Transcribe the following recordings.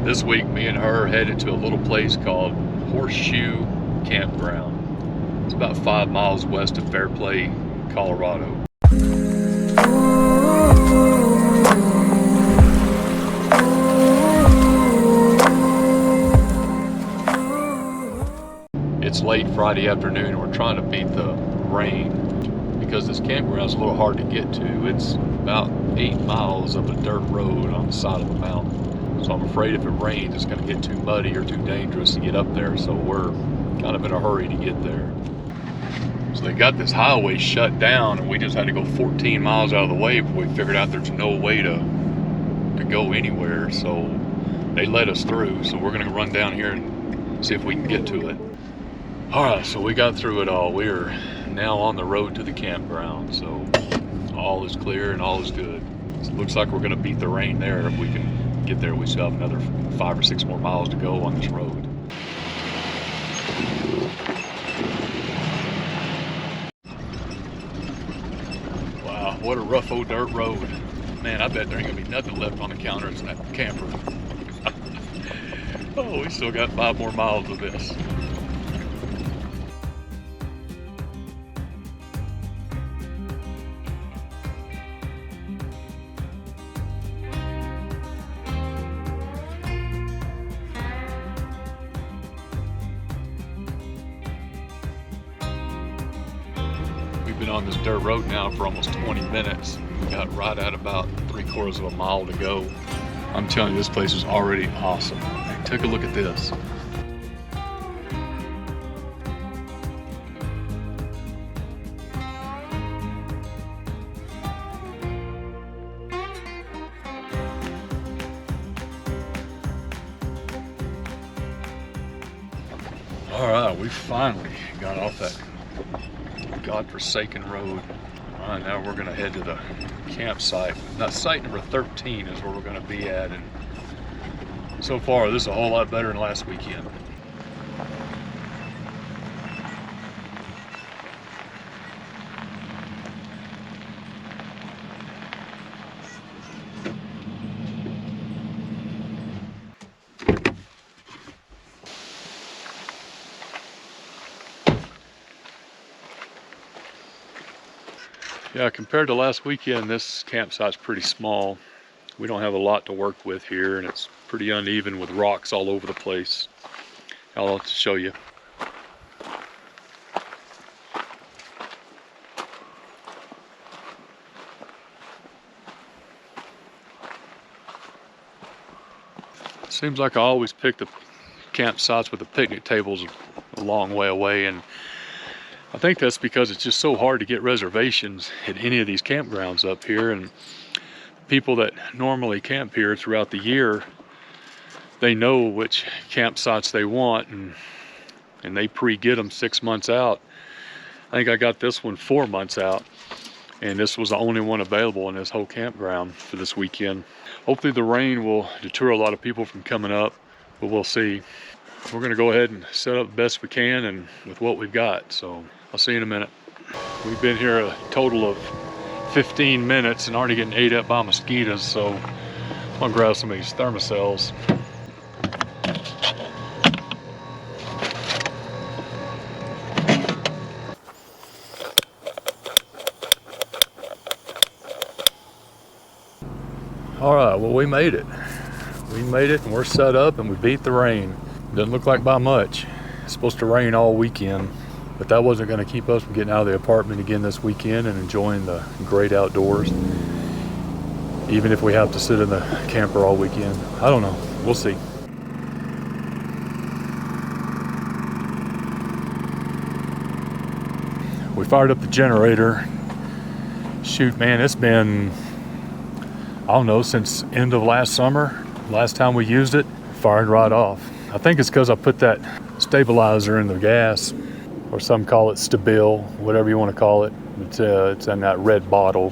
This week, me and her headed to a little place called Horseshoe Campground. It's about 5 miles west of Fairplay, Colorado. It's late Friday afternoon and we're trying to beat the rain because this campground is a little hard to get to. It's about 8 miles of a dirt road on the side of the mountain. So I'm afraid if it rains, it's going to get too muddy or too dangerous to get up there. So we're kind of in a hurry to get there. So they got this highway shut down and we just had to go 14 miles out of the way before we figured out there's no way to go anywhere. So they let us through. So we're going to run down here and see if we can get to it. All right, so we got through it all. We are now on the road to the campground. So all is clear and all is good. It looks like we're going to beat the rain there. If we can get there, we still have another 5 or 6 more miles to go on this road. Wow, what a rough old dirt road. Man, I bet there ain't gonna be nothing left on the counters in that camper. Oh, we still got 5 more miles of this. We've been on this dirt road now for almost 20 minutes. We got right at about 3/4 of a mile to go. I'm telling you, this place is already awesome. Hey, take a look at this. All right, we finally got off that godforsaken road. All right, now we're gonna head to the campsite. Now, site number 13 is where we're gonna be at, and so far this is a whole lot better than last weekend. Yeah, compared to last weekend, this campsite's pretty small. We don't have a lot to work with here, and it's pretty uneven with rocks all over the place. I'll have to show you. Seems like I always pick the campsites with the picnic tables a long way away, and I think that's because it's just so hard to get reservations at any of these campgrounds up here, and people that normally camp here throughout the year, they know which campsites they want, and they pre-get them 6 months out. I think I got this one 4 months out, and this was the only one available in this whole campground for this weekend. Hopefully the rain will deter a lot of people from coming up, but we'll see. We're gonna go ahead and set up the best we can and with what we've got, so I'll see you in a minute. We've been here a total of 15 minutes and already getting ate up by mosquitoes, so I'm gonna grab some of these thermalcells. All right, well, we made it. We made it and we're set up and we beat the rain. Doesn't look like by much. It's supposed to rain all weekend, but that wasn't going to keep us from getting out of the apartment again this weekend and enjoying the great outdoors, even if we have to sit in the camper all weekend. I don't know, we'll see. We fired up the generator. Shoot, man, it's been, I don't know, since end of last summer. Last time we used it, fired right off. I think it's because I put that stabilizer in the gas, or some call it Stabil, whatever you want to call it. It's in that red bottle.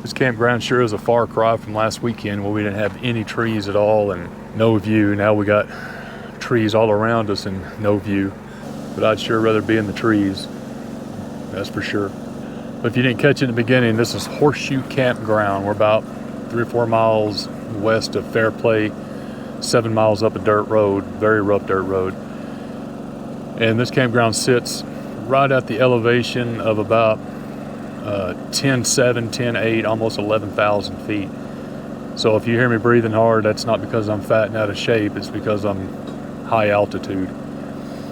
This campground sure is a far cry from last weekend where we didn't have any trees at all and no view. Now we got trees all around us and no view. But I'd sure rather be in the trees, that's for sure. If you didn't catch it in the beginning, this is Horseshoe Campground. We're about 3 or 4 miles west of Fairplay, 7 miles up a dirt road, very rough dirt road. And this campground sits right at the elevation of about 10.7, 10.8, almost 11,000 feet. So if you hear me breathing hard, that's not because I'm fat and out of shape, it's because I'm high altitude.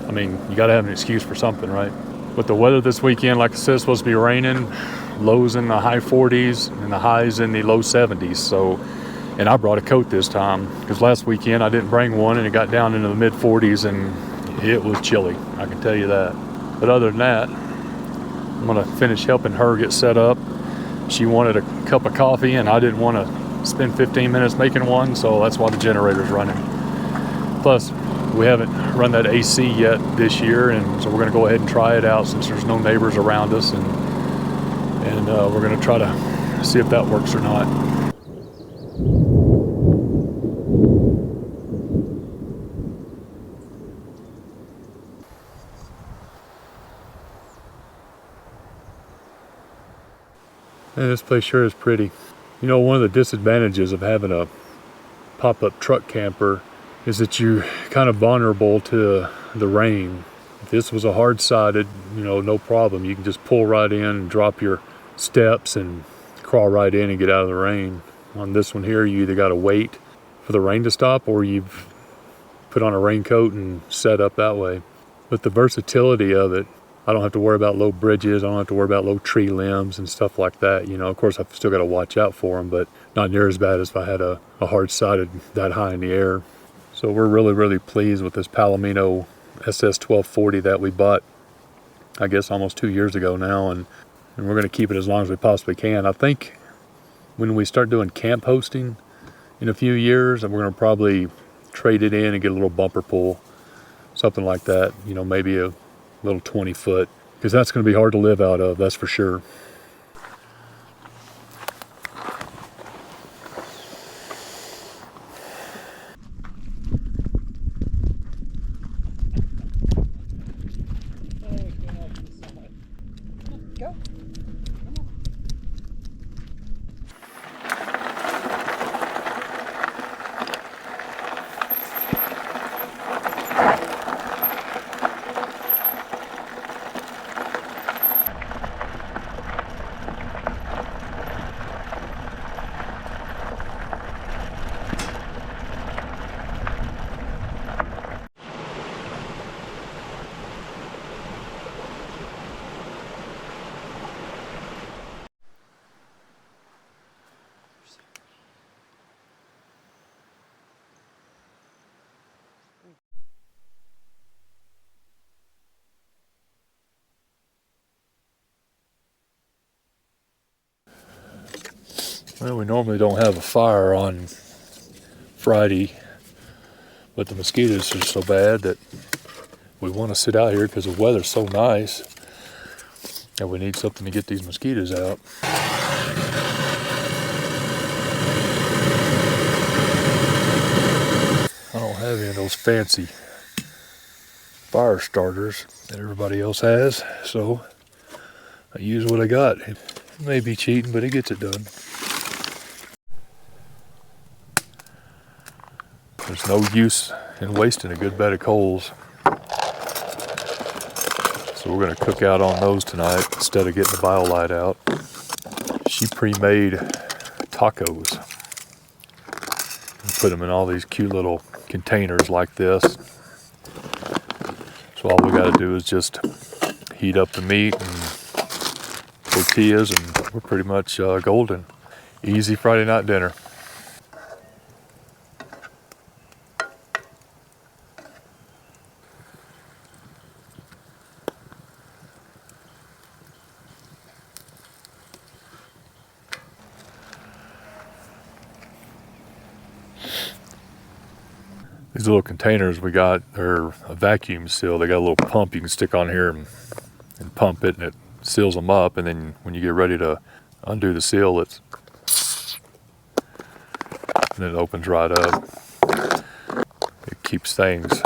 I mean, you gotta have an excuse for something, right? But the weather this weekend, like I said, is supposed to be raining, lows in the high 40s and the highs in the low 70s. So, and I brought a coat this time because last weekend I didn't bring one and it got down into the mid 40s and it was chilly, I can tell you that. But other than that, I'm gonna finish helping her get set up. She wanted a cup of coffee and I didn't want to spend 15 minutes making one, so that's why the generator's running. Plus, we haven't run that AC yet this year, and so we're going to go ahead and try it out since there's no neighbors around us, and we're going to try to see if that works or not. Man, this place sure is pretty. You know, one of the disadvantages of having a pop-up truck camper is that you're kind of vulnerable to the rain. If this was a hard-sided, you know, no problem. You can just pull right in and drop your steps and crawl right in and get out of the rain. On this one here, you either got to wait for the rain to stop or you've put on a raincoat and set up that way. But the versatility of it, I don't have to worry about low bridges. I don't have to worry about low tree limbs and stuff like that. You know, of course, I've still got to watch out for them, but not near as bad as if I had a hard-sided that high in the air. So we're really, really pleased with this Palomino SS1240 that we bought, I guess, almost 2 years ago now, and we're going to keep it as long as we possibly can. I think when we start doing camp hosting in a few years, we're going to probably trade it in and get a little bumper pull, something like that, you know, maybe a little 20-foot, because that's going to be hard to live out of, that's for sure. Go. Well, we normally don't have a fire on Friday, but the mosquitoes are so bad that we want to sit out here because the weather's so nice and we need something to get these mosquitoes out. I don't have any of those fancy fire starters that everybody else has, so I use what I got. It may be cheating, but it gets it done. There's no use in wasting a good bed of coals. So we're gonna cook out on those tonight instead of getting the biolight out. She pre-made tacos. Put them in all these cute little containers like this. So all we gotta do is just heat up the meat and tortillas and we're pretty much golden. Easy Friday night dinner. These little containers we got are a vacuum seal. They got a little pump you can stick on here and pump it, and it seals them up. And then when you get ready to undo the seal, and it opens right up. It keeps things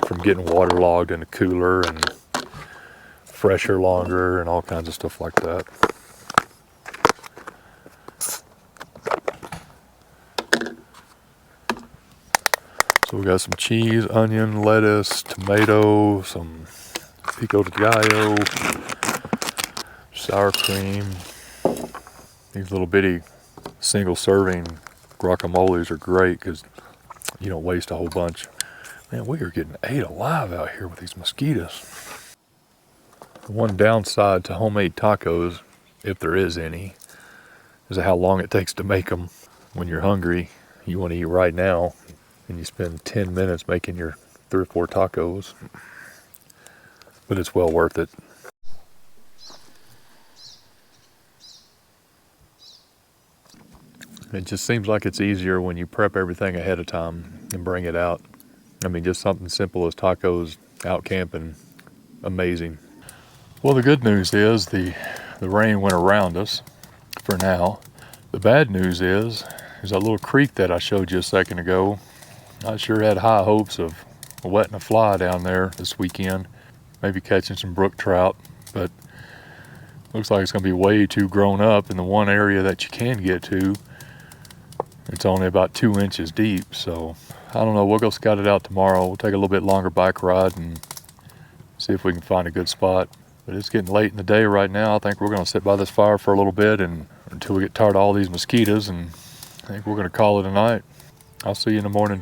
from getting waterlogged in the cooler and fresher longer and all kinds of stuff like that. So we got some cheese, onion, lettuce, tomato, some pico de gallo, sour cream. These little bitty single serving guacamoles are great because you don't waste a whole bunch. Man, we are getting ate alive out here with these mosquitoes. The one downside to homemade tacos, if there is any, is how long it takes to make them. When you're hungry, you want to eat right now, and you spend 10 minutes making your 3 or 4 tacos. But it's well worth it. It just seems like it's easier when you prep everything ahead of time and bring it out. I mean, just something simple as tacos out camping, amazing. Well, the good news is the rain went around us for now. The bad news is that little creek that I showed you a second ago. I sure had high hopes of wetting a fly down there this weekend, maybe catching some brook trout, but looks like it's going to be way too grown up. In the one area that you can get to, it's only about 2 inches deep, so I don't know. We'll go scout it out tomorrow. We'll take a little bit longer bike ride and see if we can find a good spot. But it's getting late in the day right now. I think we're going to sit by this fire for a little bit and until we get tired of all these mosquitoes, and I think we're going to call it a night. I'll see you in the morning.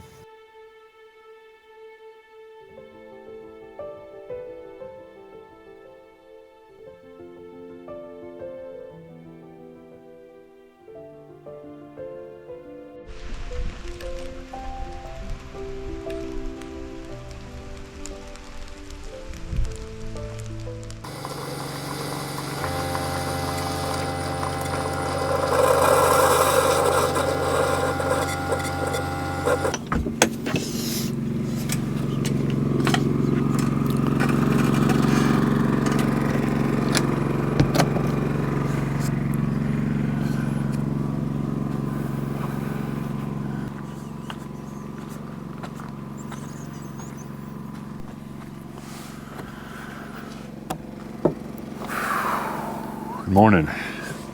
Good morning.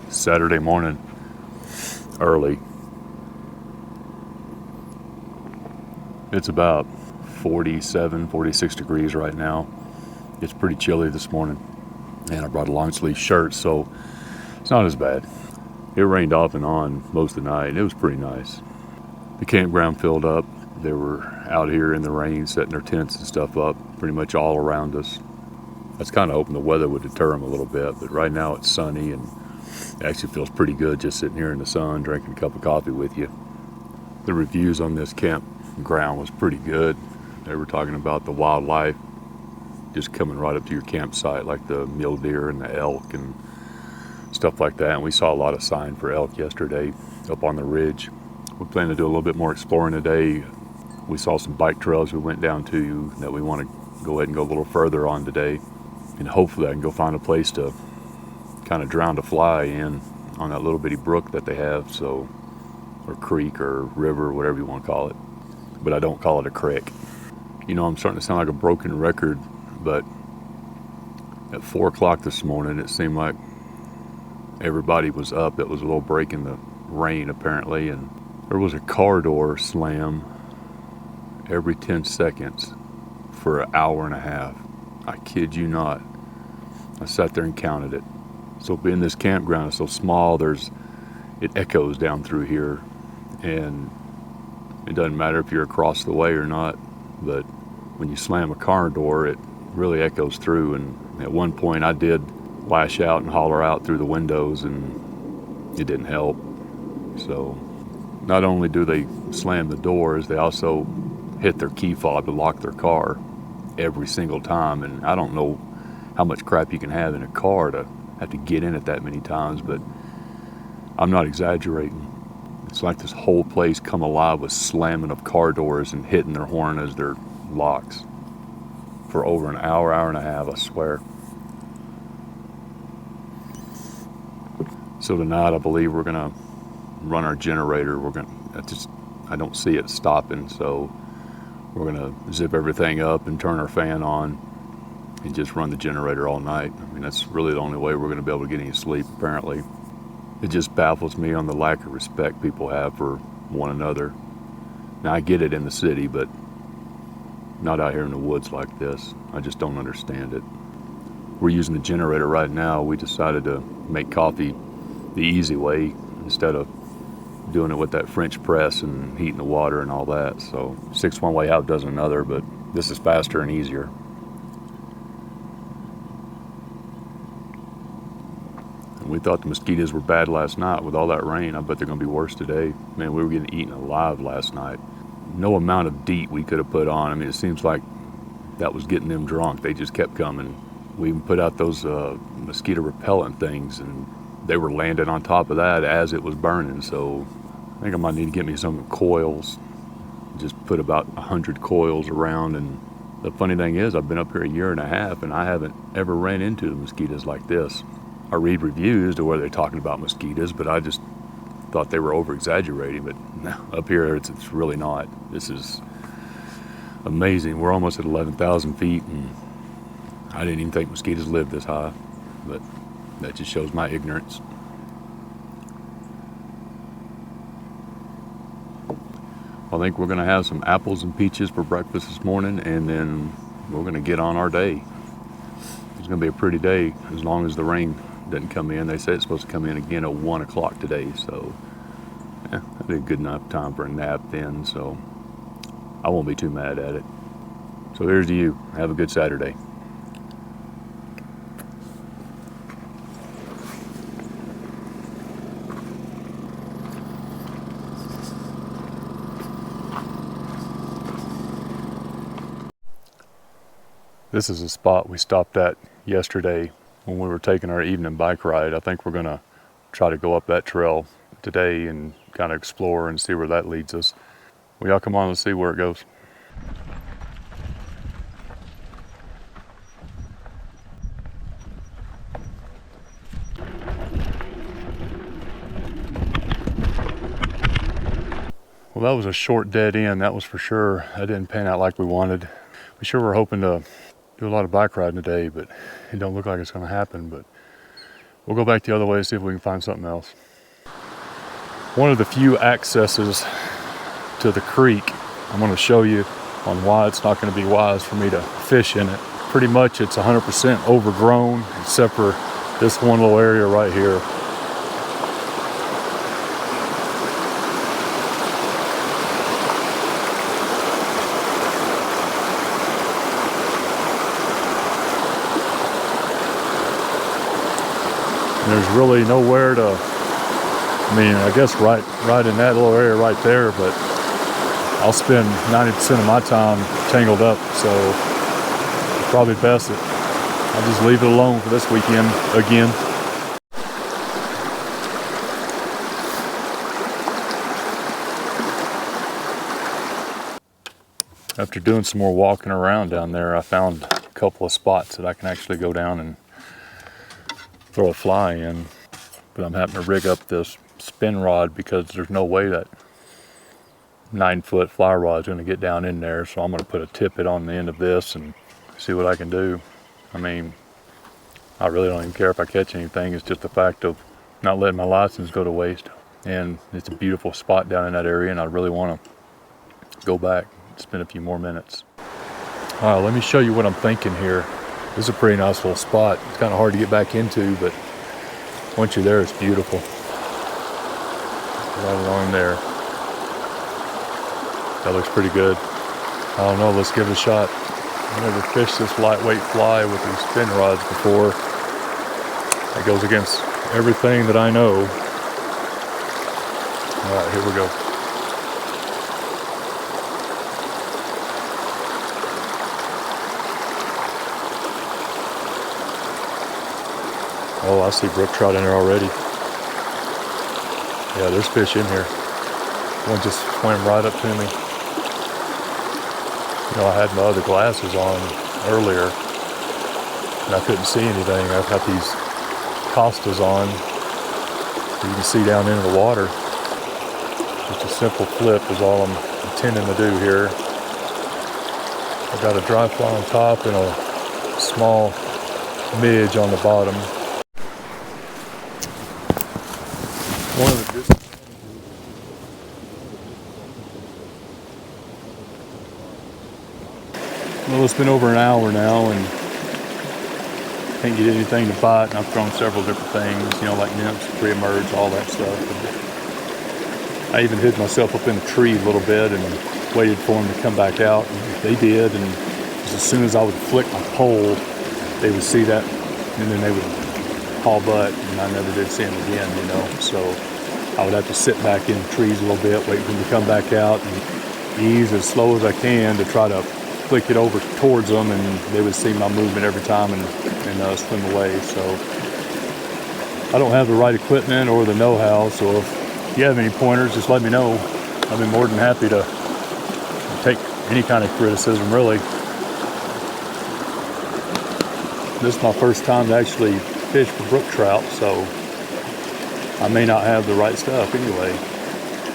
Saturday morning, early. It's about 47, 46 degrees right now. It's pretty chilly this morning, and I brought a long sleeve shirt, so it's not as bad. It rained off and on most of the night, and it was pretty nice. The campground filled up. They were out here in the rain setting their tents and stuff up pretty much all around us. I was kind of hoping the weather would deter them a little bit, but right now it's sunny and it actually feels pretty good just sitting here in the sun drinking a cup of coffee with you. The reviews on this campground was pretty good. They were talking about the wildlife just coming right up to your campsite, like the mule deer and the elk and stuff like that. And we saw a lot of sign for elk yesterday up on the ridge. We plan to do a little bit more exploring today. We saw some bike trails we went down to that we want to go ahead and go a little further on today. And hopefully I can go find a place to kind of drown a fly in on that little bitty brook that they have, so, or creek or river, whatever you want to call it. But I don't call it a creek. You know, I'm starting to sound like a broken record, but at 4 o'clock this morning, it seemed like everybody was up. It was a little break in the rain, apparently, and there was a car door slam every 10 seconds for an hour and a half. I kid you not. I sat there and counted it. So being this campground is so small, it echoes down through here, and it doesn't matter if you're across the way or not, but when you slam a car door, it really echoes through. And at one point I did lash out and holler out through the windows, and it didn't help. So not only do they slam the doors, they also hit their key fob to lock their car every single time. And I don't know how much crap you can have in a car to have to get in it that many times, but I'm not exaggerating. It's like this whole place come alive with slamming of car doors and hitting their horn as their locks for over an hour, hour and a half, I swear. So tonight I believe we're gonna run our generator. I don't see it stopping, so we're gonna zip everything up and turn our fan on and just run the generator all night. I mean, that's really the only way we're gonna be able to get any sleep, apparently. It just baffles me on the lack of respect people have for one another. Now, I get it in the city, but not out here in the woods like this. I just don't understand it. We're using a generator right now. We decided to make coffee the easy way instead of doing it with that French press and heating the water and all that. So 6 one way, out does another, but this is faster and easier. And we thought the mosquitoes were bad last night with all that rain. I bet they're gonna be worse today. Man, we were getting eaten alive last night. No amount of DEET we could have put on. I mean, it seems like that was getting them drunk. They just kept coming. We even put out those mosquito repellent things, and they were landing on top of that as it was burning. So I think I might need to get me some coils. Just put about 100 coils around. And the funny thing is, I've been up here a year and a half, and I haven't ever ran into mosquitoes like this. I read reviews to where they're talking about mosquitoes, but I just thought they were over exaggerating. But no, up here it's really not. This is amazing. We're almost at 11,000 feet, and I didn't even think mosquitoes lived this high, but that just shows my ignorance. I think we're gonna have some apples and peaches for breakfast this morning, and then we're gonna get on our day. It's gonna be a pretty day as long as the rain doesn't come in. They say it's supposed to come in again at 1 o'clock today, so yeah, that'll be a good enough time for a nap then, so I won't be too mad at it. So here's to you. Have a good Saturday. This is a spot we stopped at yesterday when we were taking our evening bike ride. I think we're gonna try to go up that trail today and kind of explore and see where that leads us. Will y'all come on and see where it goes? Well, that was a short dead end, that was for sure. That didn't pan out like we wanted. We sure were hoping to do a lot of bike riding today, but it don't look like it's gonna happen. But we'll go back the other way and see if we can find something else. One of the few accesses to the creek, I'm gonna show you on why it's not gonna be wise for me to fish in it. Pretty much it's 100% overgrown, except for this one little area right here. There's really nowhere to, I mean, I guess right in that little area right there, but I'll spend 90% of my time tangled up, so it's probably best that I'll just leave it alone for this weekend again. After doing some more walking around down there, I found a couple of spots that I can actually go down and throw a fly in, but I'm having to rig up this spin rod because there's no way that 9-foot fly rod is going to get down in there, so I'm going to put a tippet on the end of this and see what I can do. I mean, I really don't even care if I catch anything. It's just the fact of not letting my license go to waste, and it's a beautiful spot down in that area, and I really want to go back and spend a few more minutes. All right, let me show you what I'm thinking here. This is a pretty nice little spot. It's kind of hard to get back into, but once you're there, it's beautiful. Right along there. That looks pretty good. I don't know, let's give it a shot. I've never fished this lightweight fly with these spin rods before. It goes against everything that I know. All right, here we go. Oh, I see brook trout in there already. Yeah, there's fish in here. One just swam right up to me. You know, I had my other glasses on earlier and I couldn't see anything. I've got these Costas on so you can see down into the water. Just a simple flip is all I'm intending to do here. I've got a dry fly on top and a small midge on the bottom. One of the Well, it's been over an hour now and can't get anything to bite, and I've thrown several different things, you know, like nymphs, pre-emerge, all that stuff. And I even hid myself up in a tree a little bit and waited for them to come back out, and they did. And as soon as I would flick my pole, they would see that, and then they would haul butt, and I never did see them again, you know. So I would have to sit back in the trees a little bit, wait for them to come back out, and ease as slow as I can to try to flick it over towards them, and they would see my movement every time and swim away. So I don't have the right equipment or the know-how, so if you have any pointers, just let me know. I'd be more than happy to take any kind of criticism, really. This is my first time to actually fish for brook trout, so I may not have the right stuff anyway,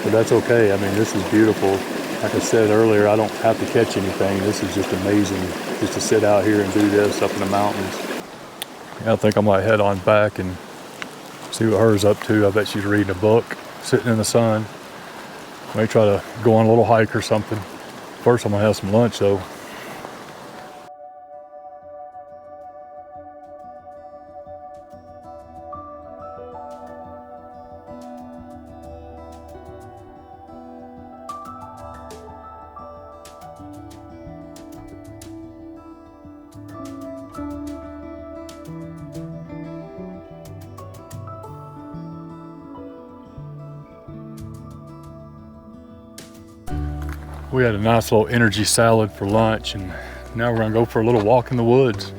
but that's okay. I mean, this is beautiful. Like I said earlier, I don't have to catch anything. This is just amazing just to sit out here and do this up in the mountains. Yeah, I think I might head on back and see what her's up to. I bet she's reading a book, sitting in the sun. May try to go on a little hike or something. First, I'm gonna have some lunch though. We had a nice little energy salad for lunch, and now we're gonna go for a little walk in the woods.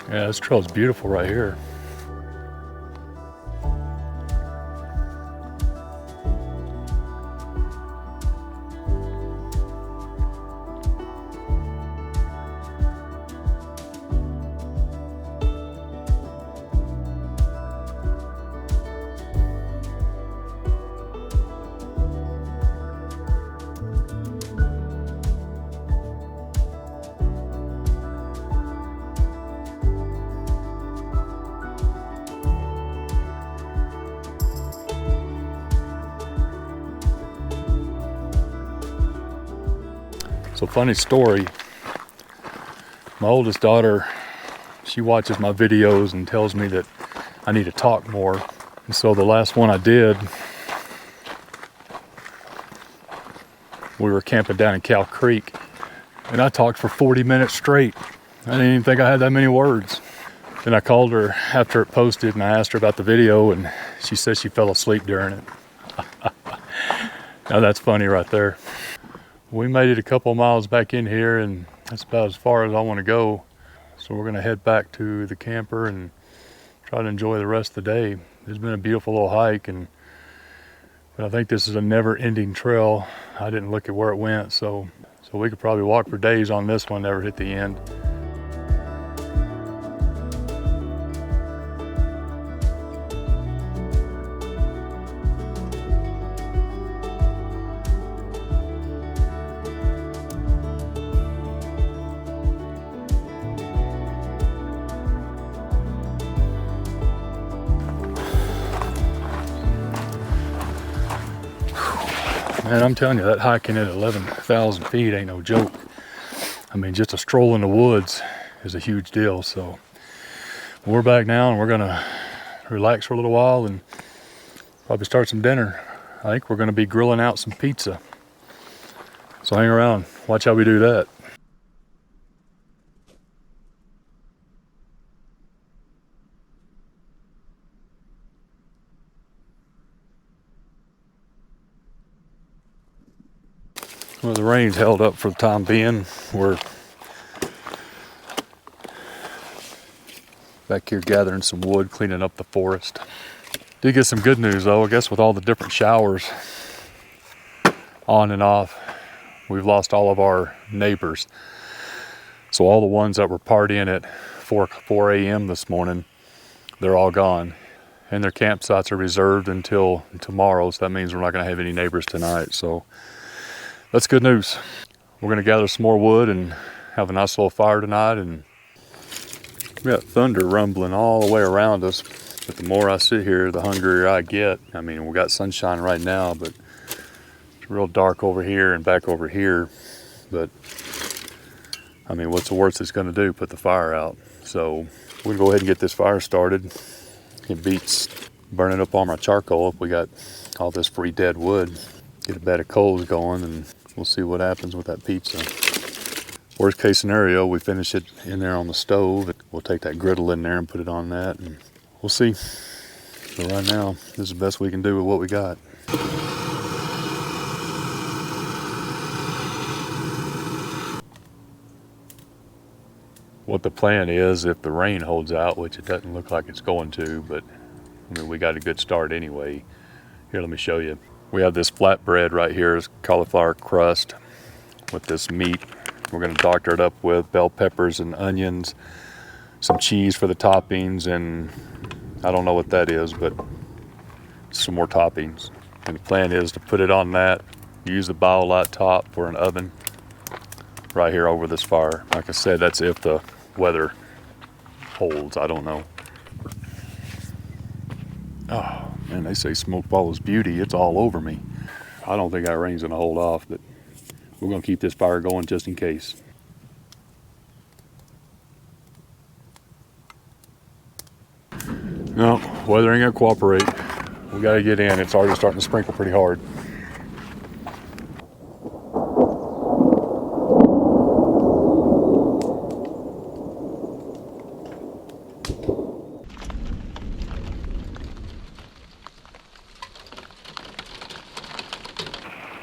Yeah, this trail's beautiful right here. So funny story, my oldest daughter, she watches my videos and tells me that I need to talk more. And so the last one I did, we were camping down in Cow Creek, and I talked for 40 minutes straight. I didn't even think I had that many words. Then I called her after it posted and I asked her about the video, and she said she fell asleep during it. Now that's funny right there. We made it a couple of miles back in here, and that's about as far as I want to go. So we're gonna head back to the camper and try to enjoy the rest of the day. It's been a beautiful little hike, but I think this is a never-ending trail. I didn't look at where it went, so we could probably walk for days on this one, never hit the end. Man, I'm telling you, that hiking at 11,000 feet ain't no joke. I mean, just a stroll in the woods is a huge deal. So we're back now, and we're gonna relax for a little while and probably start some dinner. I think we're gonna be grilling out some pizza. So hang around, watch how we do that. Well, the rain's held up for the time being. We're back here gathering some wood, cleaning up the forest. Did get some good news though. I guess with all the different showers on and off, we've lost all of our neighbors. So all the ones that were partying at 4 a.m. this morning, they're all gone. And their campsites are reserved until tomorrow, so that means we're not gonna have any neighbors tonight. So that's good news. We're gonna gather some more wood and have a nice little fire tonight, and we got thunder rumbling all the way around us. But the more I sit here, the hungrier I get. I mean, we got sunshine right now, but it's real dark over here and back over here. But I mean, what's the worst it's gonna do? Put the fire out. So we'll go ahead and get this fire started. It beats burning up all my charcoal if we got all this free dead wood. Get a bed of coals going and we'll see what happens with that pizza. Worst case scenario, we finish it in there on the stove. We'll take that griddle in there and put it on that and we'll see. So right now, this is the best we can do with what we got. What the plan is, if the rain holds out, which it doesn't look like it's going to, but I mean, we got a good start anyway. Here, let me show you. We have this flatbread right here, is cauliflower crust with this meat. We're gonna doctor it up with bell peppers and onions, some cheese for the toppings, and I don't know what that is, but some more toppings. And the plan is to put it on that, use the BioLite top for an oven right here over this fire. Like I said, that's if the weather holds, I don't know. Oh man, they say smoke follows beauty. It's all over me. I don't think that rain's gonna hold off, but we're gonna keep this fire going just in case. No, weather ain't gonna cooperate. We gotta get in. It's already starting to sprinkle pretty hard.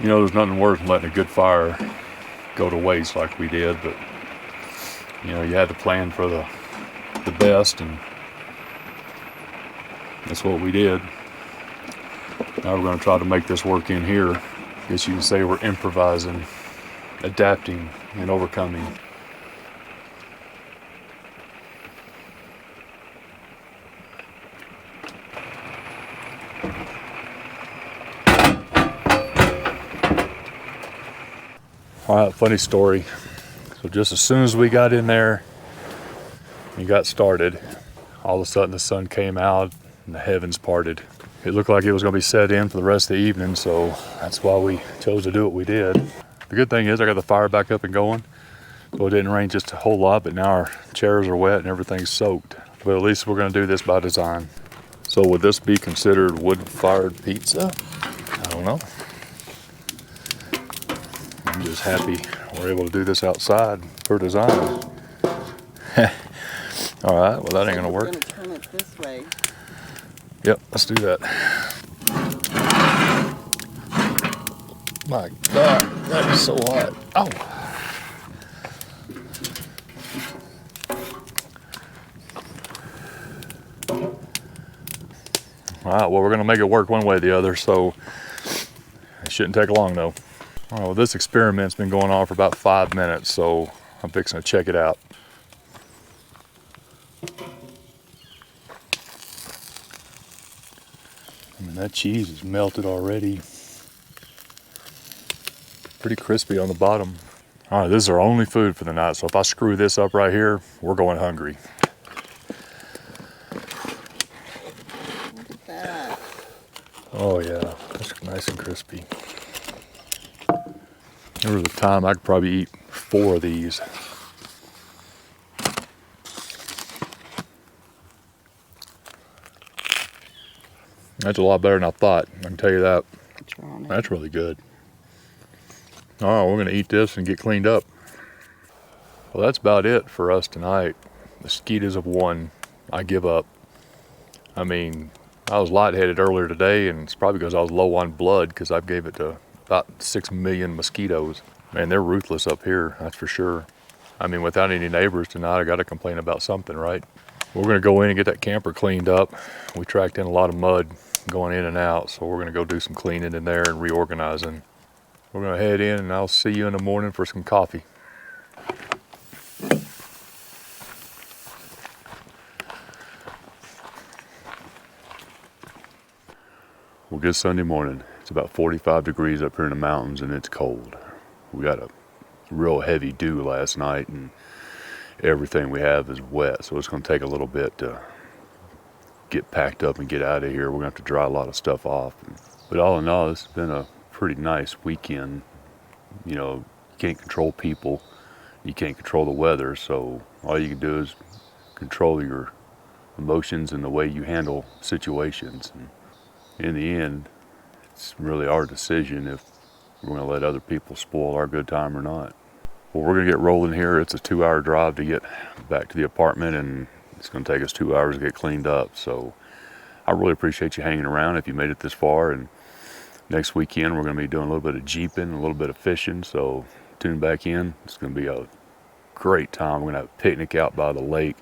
You know, there's nothing worse than letting a good fire go to waste like we did, but you know, you had to plan for the best, and that's what we did. Now we're going to try to make this work in here. I guess you can say we're improvising, adapting, and overcoming. All right, funny story. So just as soon as we got in there and got started, all of a sudden the sun came out and the heavens parted. It looked like it was going to be set in for the rest of the evening, so that's why we chose to do what we did. The good thing is I got the fire back up and going, so it didn't rain just a whole lot, but now our chairs are wet and everything's soaked. But at least we're going to do this by design. So would this be considered wood-fired pizza? I don't know. I'm just happy we're able to do this outside for design. All right, well that ain't gonna work. We're gonna turn it this way. Yep, let's do that. My God, that is so hot. Oh. All right, well we're gonna make it work one way or the other, so it shouldn't take long though. All right, well this experiment's been going on for about 5 minutes, so I'm fixing to check it out. I mean, that cheese is melted already. Pretty crispy on the bottom. All right, this is our only food for the night, so if I screw this up right here, we're going hungry. Look at that. Oh yeah, that's nice and crispy. There was a time I could probably eat 4 of these. That's a lot better than I thought, I can tell you that. That's really good. All right, we're gonna eat this and get cleaned up. Well, that's about it for us tonight. The mosquitoes have won. I give up. I mean, I was lightheaded earlier today, and it's probably because I was low on blood because I gave it to about 6 million mosquitoes. Man, they're ruthless up here, that's for sure. I mean, without any neighbors tonight, I gotta complain about something, right? We're gonna go in and get that camper cleaned up. We tracked in a lot of mud going in and out, so we're gonna go do some cleaning in there and reorganizing. We're gonna head in and I'll see you in the morning for some coffee. Well, good Sunday morning. It's about 45 degrees up here in the mountains and it's cold. We got a real heavy dew last night and everything we have is wet, so it's going to take a little bit to get packed up and get out of here. We're going to have to dry a lot of stuff off. But all in all, it's been a pretty nice weekend. You know, you can't control people. you can't control the weather, so all you can do is control your emotions and the way you handle situations. And in the end, it's really our decision if we're going to let other people spoil our good time or not. Well, we're going to get rolling here. It's a 2-hour drive to get back to the apartment, and it's going to take us 2 hours to get cleaned up. So I really appreciate you hanging around if you made it this far. And next weekend, we're going to be doing a little bit of jeeping, a little bit of fishing. So tune back in. It's going to be a great time. We're going to have a picnic out by the lake.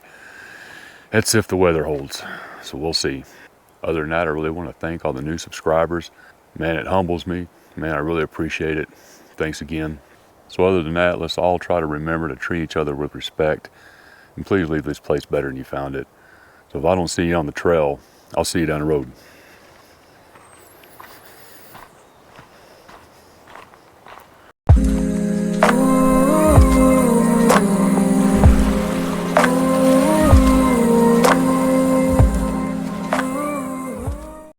That's if the weather holds. So we'll see. Other than that, I really want to thank all the new subscribers. Man, it humbles me. Man, I really appreciate it. Thanks again. So other than that, let's all try to remember to treat each other with respect. And please leave this place better than you found it. So if I don't see you on the trail, I'll see you down the road.